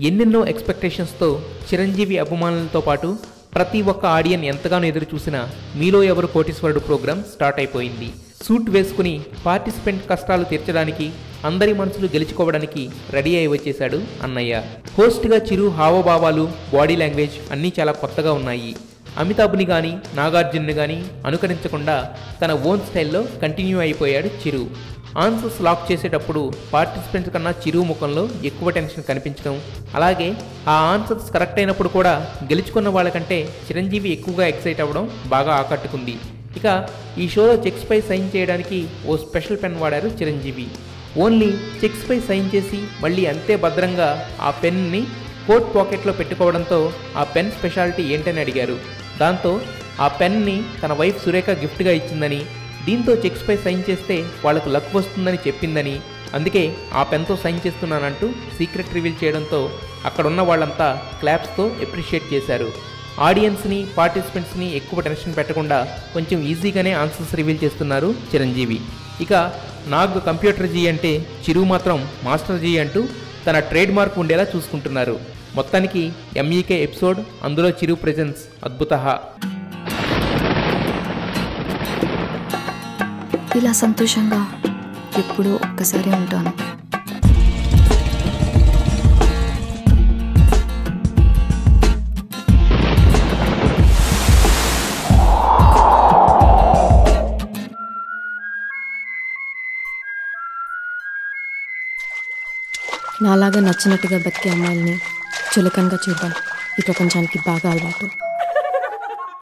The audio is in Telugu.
ఎన్నెన్నో ఎక్స్పెక్టేషన్స్తో చిరంజీవి అభిమానులతో పాటు ప్రతి ఒక్క ఆడియన్ ఎంతగానో ఎదురు చూసిన మీలో ఎవరు కోటీశ్వరుడు ప్రోగ్రాం స్టార్ట్ అయిపోయింది. సూట్ వేసుకుని పార్టిసిపెంట్ కష్టాలు తీర్చడానికి, అందరి మనసులు గెలుచుకోవడానికి రెడీ అయి వచ్చేశాడు అన్నయ్య. హోస్ట్గా చిరు హావభావాలు, బాడీ లాంగ్వేజ్ అన్నీ చాలా కొత్తగా ఉన్నాయి. అమితాబ్ని కానీ నాగార్జున్ని కానీ అనుకరించకుండా తన ఓన్ స్టైల్లో కంటిన్యూ అయిపోయాడు చిరు. ఆన్సర్స్ లాక్ చేసేటప్పుడు పార్టిసిపెంట్స్ కన్నా చిరు ముఖంలో ఎక్కువ టెన్షన్ కనిపించడం, అలాగే ఆ ఆన్సర్స్ కరెక్ట్ అయినప్పుడు కూడా గెలుచుకున్న వాళ్ళకంటే చిరంజీవి ఎక్కువగా ఎక్సైట్ అవ్వడం బాగా ఆకట్టుకుంది. ఇక ఈ షోలో చెక్స్పై సైన్ చేయడానికి ఓ స్పెషల్ పెన్ వాడారు చిరంజీవి. ఓన్లీ చెక్స్పై సైన్ చేసి మళ్ళీ అంతే భద్రంగా ఆ పెన్ని కోట్ పాకెట్లో పెట్టుకోవడంతో ఆ పెన్ స్పెషాలిటీ ఏంటని అడిగారు. దాంతో ఆ పెన్ని తన వైఫ్ సురేఖ గిఫ్ట్గా ఇచ్చిందని, దీంతో చెక్స్పై సైన్ చేస్తే వాళ్లకు లక్ వస్తుందని చెప్పిందని, అందుకే ఆ పెన్తో సైన్ చేస్తున్నానంటూ సీక్రెట్ రివీల్ చేయడంతో అక్కడున్న వాళ్ళంతా క్లాప్స్తో అప్రిషియేట్ చేశారు. ఆడియన్స్ని, పార్టిసిపెంట్స్ని ఎక్కువ టెన్షన్ పెట్టకుండా కొంచెం ఈజీగానే ఆన్సర్స్ రివీల్ చేస్తున్నారు చిరంజీవి. ఇక నాగ్ కంప్యూటర్ జీ అంటే చిరు మాత్రం మాస్టర్ జీ అంటూ తన ట్రేడ్ మార్క్ ఉండేలా చూసుకుంటున్నారు. మొత్తానికి ఎంఈకే ఎపిసోడ్, అందులో చిరు ప్రెజెన్స్ అద్భుత. ఇలా సంతోషంగా ఎప్పుడూ ఒక్కసారి ఉంటాను. నాలాగా నచ్చినట్టుగా బతికే అమ్మాయిల్ని చులకనగా చూద్దాం ఈ ప్రపంచానికి బాగా అలవాటు.